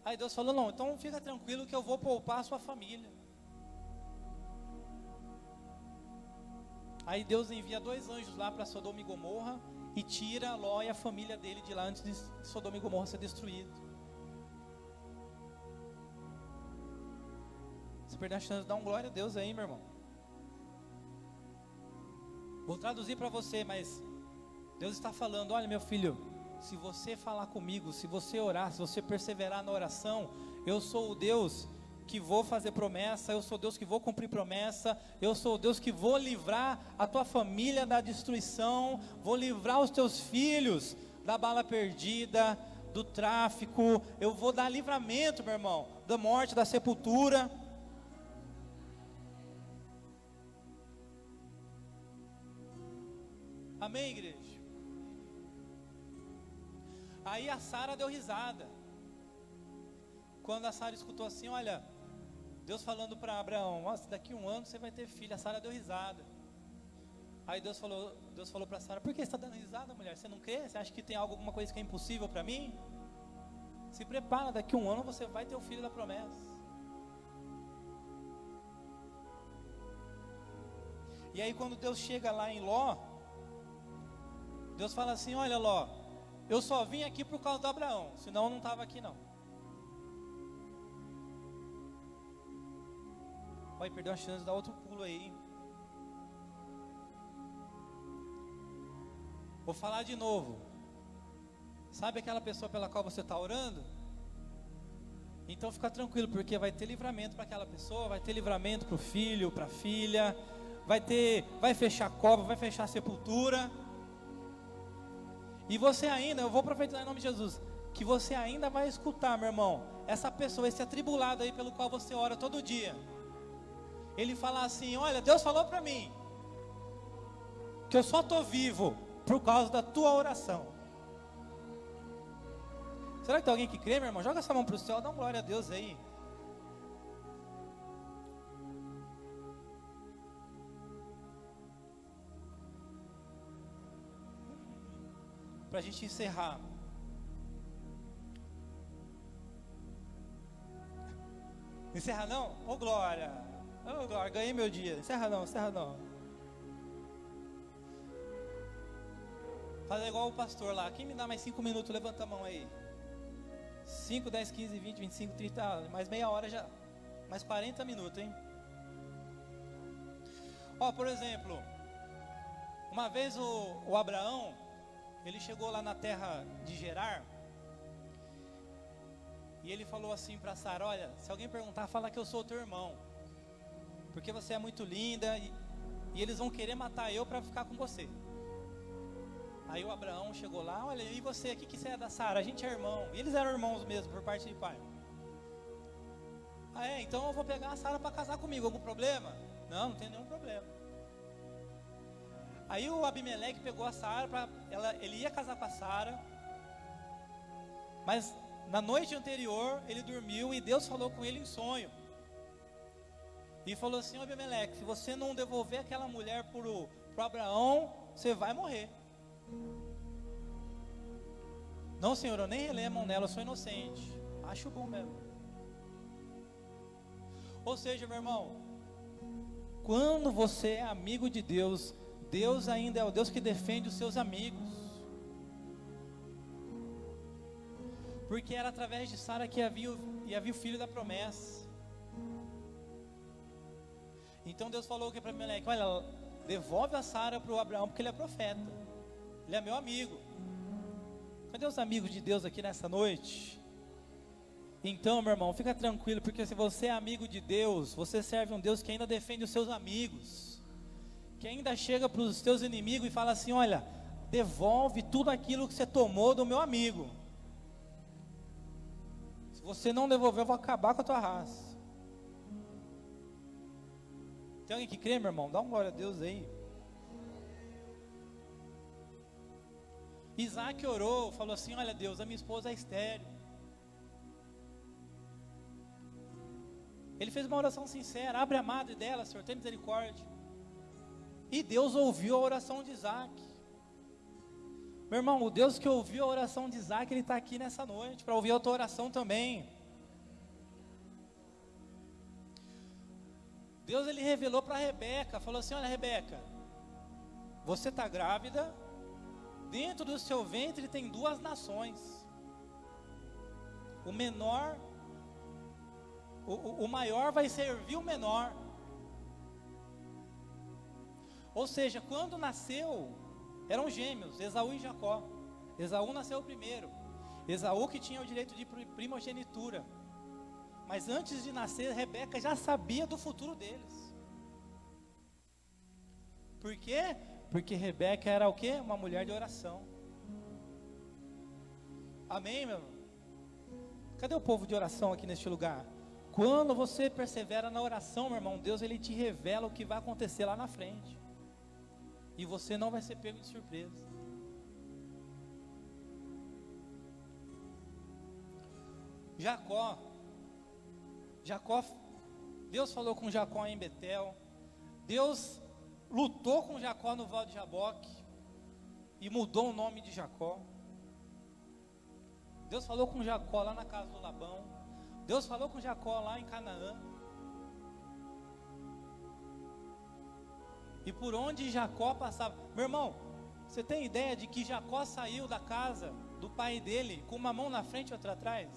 Aí Deus falou: não, então fica tranquilo que eu vou poupar a sua família. Aí Deus envia 2 anjos lá para Sodoma e Gomorra e tira Ló e a família dele de lá antes de Sodoma e Gomorra ser destruído. Você perdeu a chance de dar um glória a Deus aí, meu irmão. Vou traduzir para você, mas Deus está falando: olha, meu filho, se você falar comigo, se você orar, se você perseverar na oração, eu sou o Deus que vou fazer promessa, eu sou o Deus que vou cumprir promessa, eu sou o Deus que vou livrar a tua família da destruição, vou livrar os teus filhos da bala perdida, do tráfico, eu vou dar livramento, meu irmão, da morte, da sepultura. Amém, igreja? Aí a Sara deu risada. Quando a Sara escutou assim: olha, Deus falando para Abraão: nossa, daqui 1 ano você vai ter filho. A Sara deu risada. Aí Deus falou para Sara: por que você está dando risada, mulher? Você não crê? Você acha que tem alguma coisa que é impossível para mim? Se prepara, daqui 1 ano você vai ter o filho da promessa. E aí quando Deus chega lá em Ló, Deus fala assim: olha, Ló, eu só vim aqui por causa do Abraão, senão eu não estava aqui não. Olha, perdeu a chance de dar outro pulo aí. Vou falar de novo. Sabe aquela pessoa pela qual você está orando? Então fica tranquilo, porque vai ter livramento para aquela pessoa, vai ter livramento para o filho, para a filha, vai fechar a cova, vai fechar a sepultura. E você ainda, eu vou profetizar em nome de Jesus, que você ainda vai escutar, meu irmão, essa pessoa, esse atribulado aí pelo qual você ora todo dia, ele fala assim: olha, Deus falou para mim que eu só estou vivo por causa da tua oração. Será que tem alguém que crê, meu irmão? Joga essa mão para o céu, dá uma glória a Deus aí. Para a gente encerrar. Encerra não? Ô glória! Ô glória, ganhei meu dia. Encerra não. Faz igual o pastor lá. Quem me dá mais 5 minutos, levanta a mão aí. 5, 10, 15, 20, 25, 30, mais meia hora já. Mais 40 minutos, hein? Ó, por exemplo, uma vez o Abraão, ele chegou lá na terra de Gerar, e ele falou assim para Sara: olha, se alguém perguntar, fala que eu sou teu irmão, porque você é muito linda, e eles vão querer matar eu para ficar com você. Aí o Abraão chegou lá: olha, e você, o que você é da Sara? A gente é irmão. E eles eram irmãos mesmo, por parte de pai. Ah, é? Então eu vou pegar a Sara para casar comigo, algum problema? Não tem nenhum problema. Aí o Abimeleque pegou a Sara, ele ia casar com a Sara, mas na noite anterior ele dormiu e Deus falou com ele em sonho. E falou assim: Abimeleque, se você não devolver aquela mulher pro Abraão, você vai morrer. Não, senhor, eu nem relei a mão nela, eu sou inocente. Acho bom mesmo. Ou seja, meu irmão, quando você é amigo de Deus, Deus ainda é o Deus que defende os seus amigos. Porque era através de Sara que havia o filho da promessa. Então Deus falou que para Abimeleque: olha, devolve a Sara para o Abraão, porque ele é profeta, ele é meu amigo. Cadê os amigos de Deus aqui nessa noite? Então, meu irmão, fica tranquilo, porque se você é amigo de Deus, você serve um Deus que ainda defende os seus amigos, que ainda chega para os teus inimigos e fala assim: olha, devolve tudo aquilo que você tomou do meu amigo. Se você não devolver, eu vou acabar com a tua raça. Tem alguém que crê, meu irmão? Dá uma glória a Deus aí. Isaac orou, falou assim: olha Deus, a minha esposa é estéril. Ele fez uma oração sincera: abre a madre dela, Senhor, tem misericórdia. E Deus ouviu a oração de Isaac. Meu irmão, o Deus que ouviu a oração de Isaac, Ele está aqui nessa noite para ouvir a tua oração também. Deus, Ele revelou para Rebeca, falou assim: olha Rebeca, você está grávida, dentro do seu ventre tem 2 nações. O menor, o maior vai servir o menor. Ou seja, quando nasceu, eram gêmeos, Esaú e Jacó. Esaú nasceu primeiro, Esaú que tinha o direito de primogenitura. Mas antes de nascer, Rebeca já sabia do futuro deles. Por quê? Porque Rebeca era o quê? Uma mulher de oração. Amém, meu irmão? Cadê o povo de oração aqui neste lugar? Quando você persevera na oração, meu irmão, Deus, Ele te revela o que vai acontecer lá na frente. E você não vai ser pego de surpresa. Jacó, Deus falou com Jacó em Betel. Deus lutou com Jacó no Val de Jaboque e mudou o nome de Jacó. Deus falou com Jacó lá na casa do Labão. Deus falou com Jacó lá em Canaã. E por onde Jacó passava, meu irmão, você tem ideia de que Jacó saiu da casa do pai dele com uma mão na frente e outra atrás?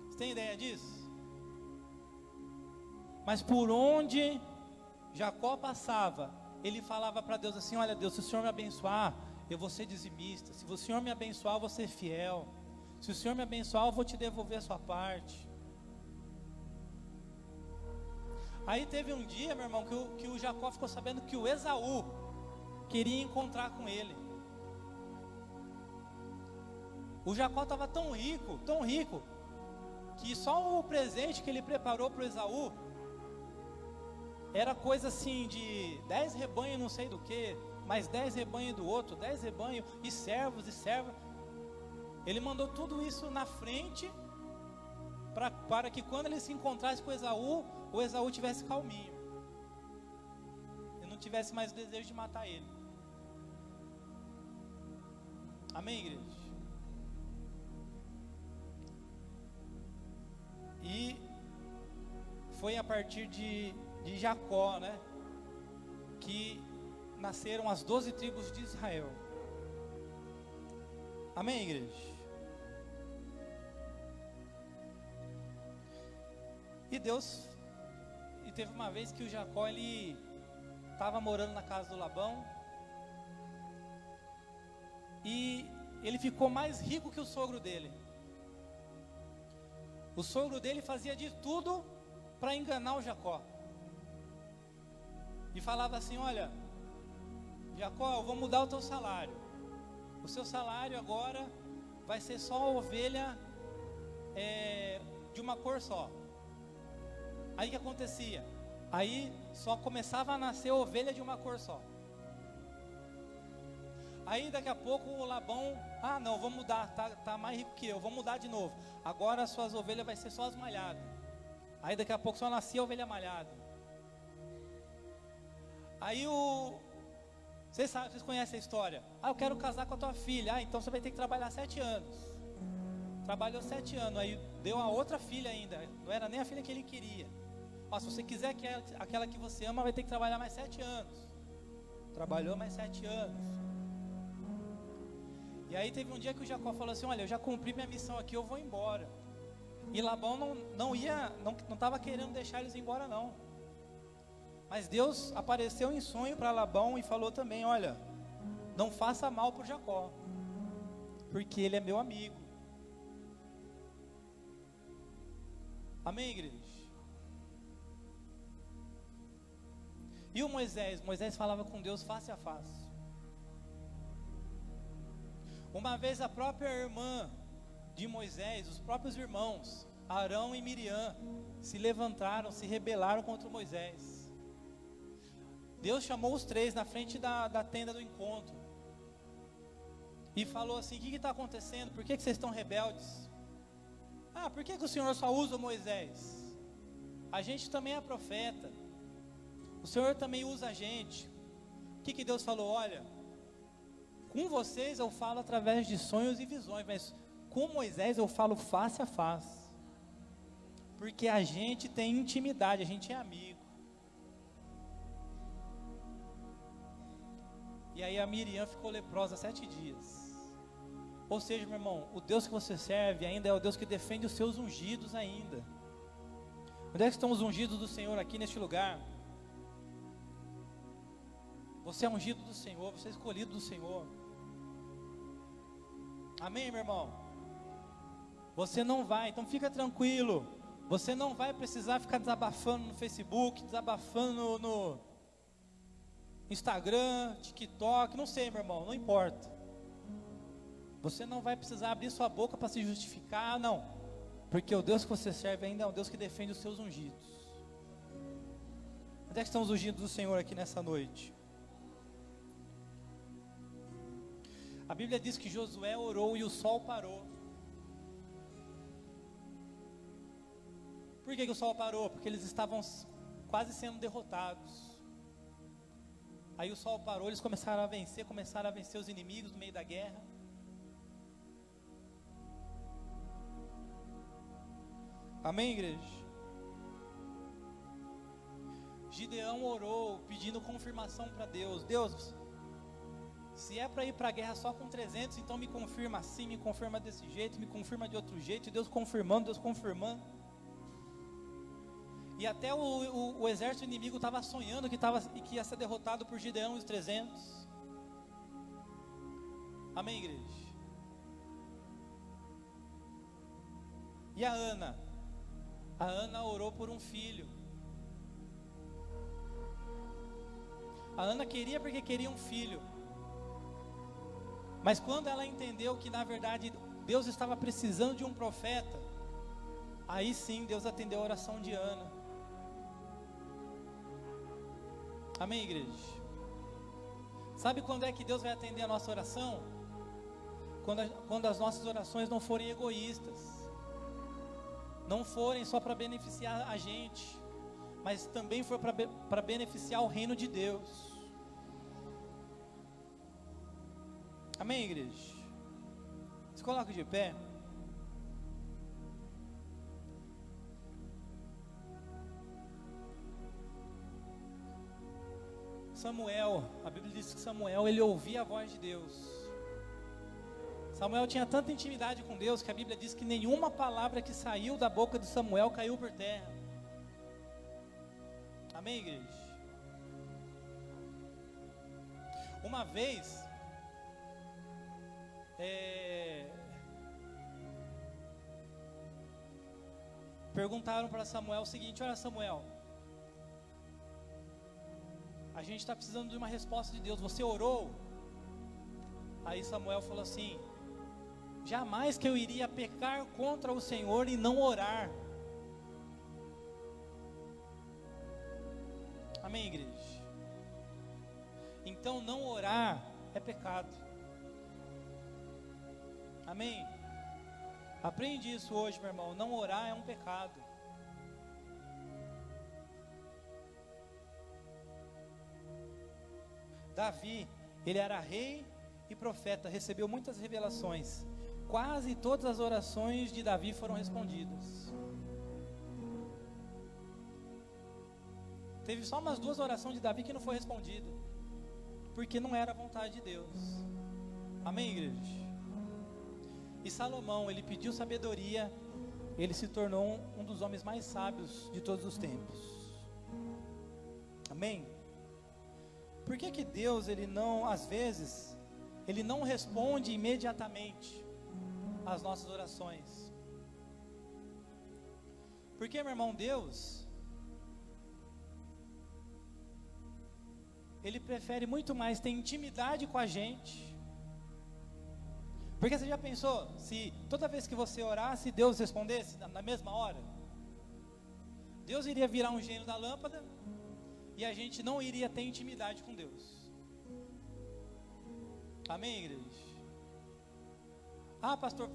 Você tem ideia disso? Mas por onde Jacó passava, ele falava para Deus assim: olha Deus, se o Senhor me abençoar, eu vou ser dizimista. Se o Senhor me abençoar, eu vou ser fiel. Se o Senhor me abençoar, eu vou te devolver a sua parte. Aí teve um dia, meu irmão, que o Jacó ficou sabendo que o Esaú queria encontrar com ele. O Jacó estava tão rico, que só o presente que ele preparou para o Esaú era coisa assim de 10 rebanhos não sei do que, mais 10 rebanhos do outro, 10 rebanhos e servos e servas. Ele mandou tudo isso na frente para que quando ele se encontrasse com o Esaú tivesse calminho e não tivesse mais o desejo de matar ele. Amém, igreja? E foi a partir de Jacó, né, que nasceram as 12 tribos de Israel. Amém, igreja? E Deus, e teve uma vez que o Jacó, ele estava morando na casa do Labão, e ele ficou mais rico que o sogro dele. O sogro dele fazia de tudo para enganar o Jacó. E falava assim: olha, Jacó, eu vou mudar o teu salário. O seu salário agora vai ser só ovelha de uma cor só. Aí o que acontecia? Aí só começava a nascer ovelha de uma cor só. Aí daqui a pouco o Labão: ah não, vou mudar, tá mais rico que eu, vou mudar de novo. Agora as suas ovelhas vai ser só as malhadas. Aí daqui a pouco só nascia a ovelha malhada. Aí vocês conhecem a história. Ah, eu quero casar com a tua filha. Ah, então você vai ter que trabalhar 7 anos. trabalhou 7 anos, aí deu a outra filha ainda, não era nem a filha que ele queria. Ó, se você quiser aquela que você ama, vai ter que trabalhar mais 7 anos. Trabalhou mais 7 anos. E aí teve um dia que o Jacó falou assim: olha, eu já cumpri minha missão aqui, eu vou embora. E Labão não estava querendo deixar eles embora não. Mas Deus apareceu em sonho para Labão e falou também: olha, não faça mal para o Jacó, porque ele é meu amigo. Amém, igreja? E o Moisés? Moisés falava com Deus face a face. Uma vez a própria irmã de Moisés, os próprios irmãos, Arão e Miriam, se levantaram, se rebelaram contra Moisés. Deus chamou os 3 na frente da tenda do encontro e falou assim: o que está acontecendo? Por que vocês estão rebeldes? Ah, por que o Senhor só usa Moisés? A gente também é profeta, o Senhor também usa a gente. O que Deus falou? Olha, com vocês eu falo através de sonhos e visões, mas com Moisés eu falo face a face, porque a gente tem intimidade, a gente é amigo. E aí a Miriam ficou leprosa 7 dias. Ou seja, meu irmão, o Deus que você serve ainda é o Deus que defende os seus ungidos ainda. Onde é que estão os ungidos do Senhor aqui neste lugar? Você é ungido do Senhor, você é escolhido do Senhor. Amém, meu irmão? Você não vai, então fica tranquilo. Você não vai precisar ficar desabafando no Facebook, desabafando no Instagram, TikTok, não sei, meu irmão, não importa. Você não vai precisar abrir sua boca para se justificar, não. Porque o Deus que você serve ainda é um Deus que defende os seus ungidos. Onde é que estão os ungidos do Senhor aqui nessa noite? A Bíblia diz que Josué orou e o sol parou. Por que o sol parou? Porque eles estavam quase sendo derrotados. Aí o sol parou, eles começaram a vencer os inimigos no meio da guerra. Amém, igreja? Gideão orou pedindo confirmação para Deus. Deus, se é para ir para a guerra só com 300, então me confirma assim, me confirma desse jeito, me confirma de outro jeito. Deus confirmando. E até o exército inimigo estava sonhando que ia ser derrotado por Gideão e os 300. Amém, igreja? E a Ana? A Ana orou por um filho. A Ana queria porque queria um filho. Mas quando ela entendeu que na verdade Deus estava precisando de um profeta, aí sim Deus atendeu a oração de Ana. Amém, igreja? Sabe quando é que Deus vai atender a nossa oração? Quando as nossas orações não forem egoístas, não forem só para beneficiar a gente, mas também for para beneficiar o reino de Deus. Amém, igreja? Se coloca de pé. Samuel, a Bíblia diz que Samuel, ele ouvia a voz de Deus. Samuel tinha tanta intimidade com Deus que a Bíblia diz que nenhuma palavra que saiu da boca de Samuel caiu por terra. Amém, igreja? Uma vez, perguntaram para Samuel o seguinte: olha, Samuel, a gente está precisando de uma resposta de Deus, você orou? Aí Samuel falou assim: jamais que eu iria pecar contra o Senhor e não orar. Amém, igreja? Então não orar é pecado. Amém? Aprende isso hoje, meu irmão. Não orar é um pecado. Davi, ele era rei e profeta, recebeu muitas revelações. quase todas as orações de Davi foram respondidas. Teve só umas 2 orações de Davi que não foi respondida, porque não era a vontade de Deus. Amém, igreja? E Salomão, ele pediu sabedoria, ele se tornou um dos homens mais sábios de todos os tempos. Amém? Por que Deus, ele não, às vezes, ele não responde imediatamente às nossas orações? Porque, meu irmão, Deus, ele prefere muito mais ter intimidade com a gente. Porque você já pensou, se toda vez que você orasse, Deus respondesse na mesma hora? Deus iria virar um gênio da lâmpada e a gente não iria ter intimidade com Deus. Amém, igreja? Ah, pastor,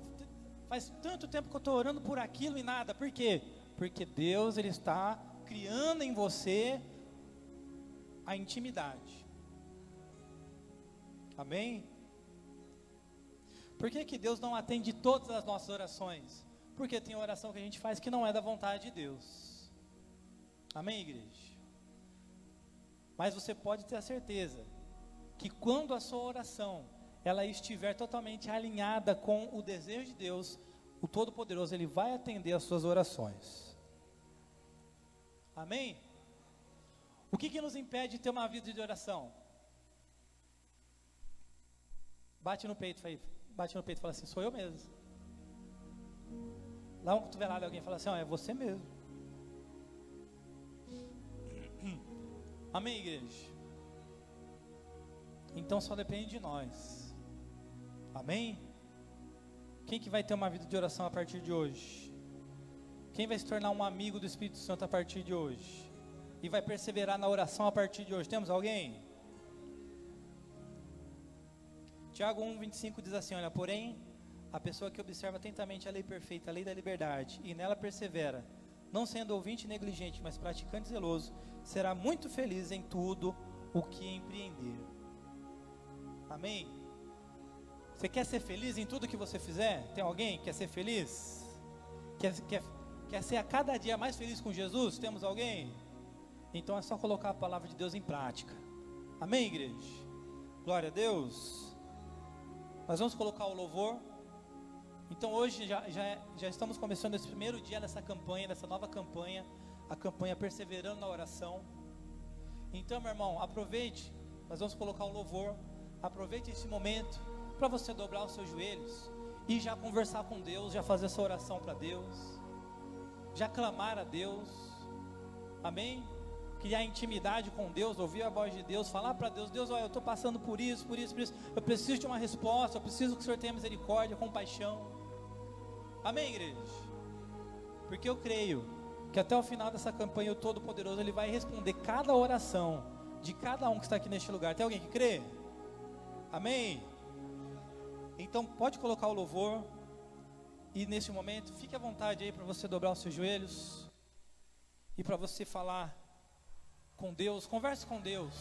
faz tanto tempo que eu estou orando por aquilo e nada. Por quê? Porque Deus, ele está criando em você a intimidade. Amém? Por que Deus não atende todas as nossas orações? Porque tem oração que a gente faz que não é da vontade de Deus. Amém, igreja? Mas você pode ter a certeza que quando a sua oração ela estiver totalmente alinhada com o desejo de Deus, o Todo-Poderoso, ele vai atender as suas orações. Amém? O que nos impede de ter uma vida de oração? Bate no peito e fala assim: sou eu mesmo. Dá uma cotovelada e alguém fala assim: ó, é você mesmo. Amém, igreja? Então só depende de nós. Amém? Quem que vai ter uma vida de oração a partir de hoje? Quem vai se tornar um amigo do Espírito Santo a partir de hoje? E vai perseverar na oração a partir de hoje? Temos alguém? Tiago 1:25 diz assim: olha, porém, a pessoa que observa atentamente a lei perfeita, a lei da liberdade, e nela persevera, não sendo ouvinte negligente, mas praticante zeloso, será muito feliz em tudo o que empreender. Amém? Você quer ser feliz em tudo que você fizer? Tem alguém que quer ser feliz? Quer ser a cada dia mais feliz com Jesus? Temos alguém? Então é só colocar a palavra de Deus em prática. Amém, igreja? Glória a Deus. Nós vamos colocar o louvor. Então hoje já estamos começando esse primeiro dia dessa campanha, dessa nova campanha, a campanha Perseverando na Oração. Então, meu irmão, aproveite, nós vamos colocar o louvor. Aproveite esse momento para você dobrar os seus joelhos e já conversar com Deus, já fazer essa oração para Deus, já clamar a Deus. Amém? Criar intimidade com Deus, ouvir a voz de Deus, falar para Deus: Deus, olha, eu estou passando por isso, eu preciso de uma resposta, eu preciso que o Senhor tenha misericórdia, compaixão. Amém, igreja? Porque eu creio que até o final dessa campanha o Todo-Poderoso, ele vai responder cada oração de cada um que está aqui neste lugar. Tem alguém que crê? Amém? Então pode colocar o louvor. E nesse momento, fique à vontade aí para você dobrar os seus joelhos e para você falar com Deus, converse com Deus.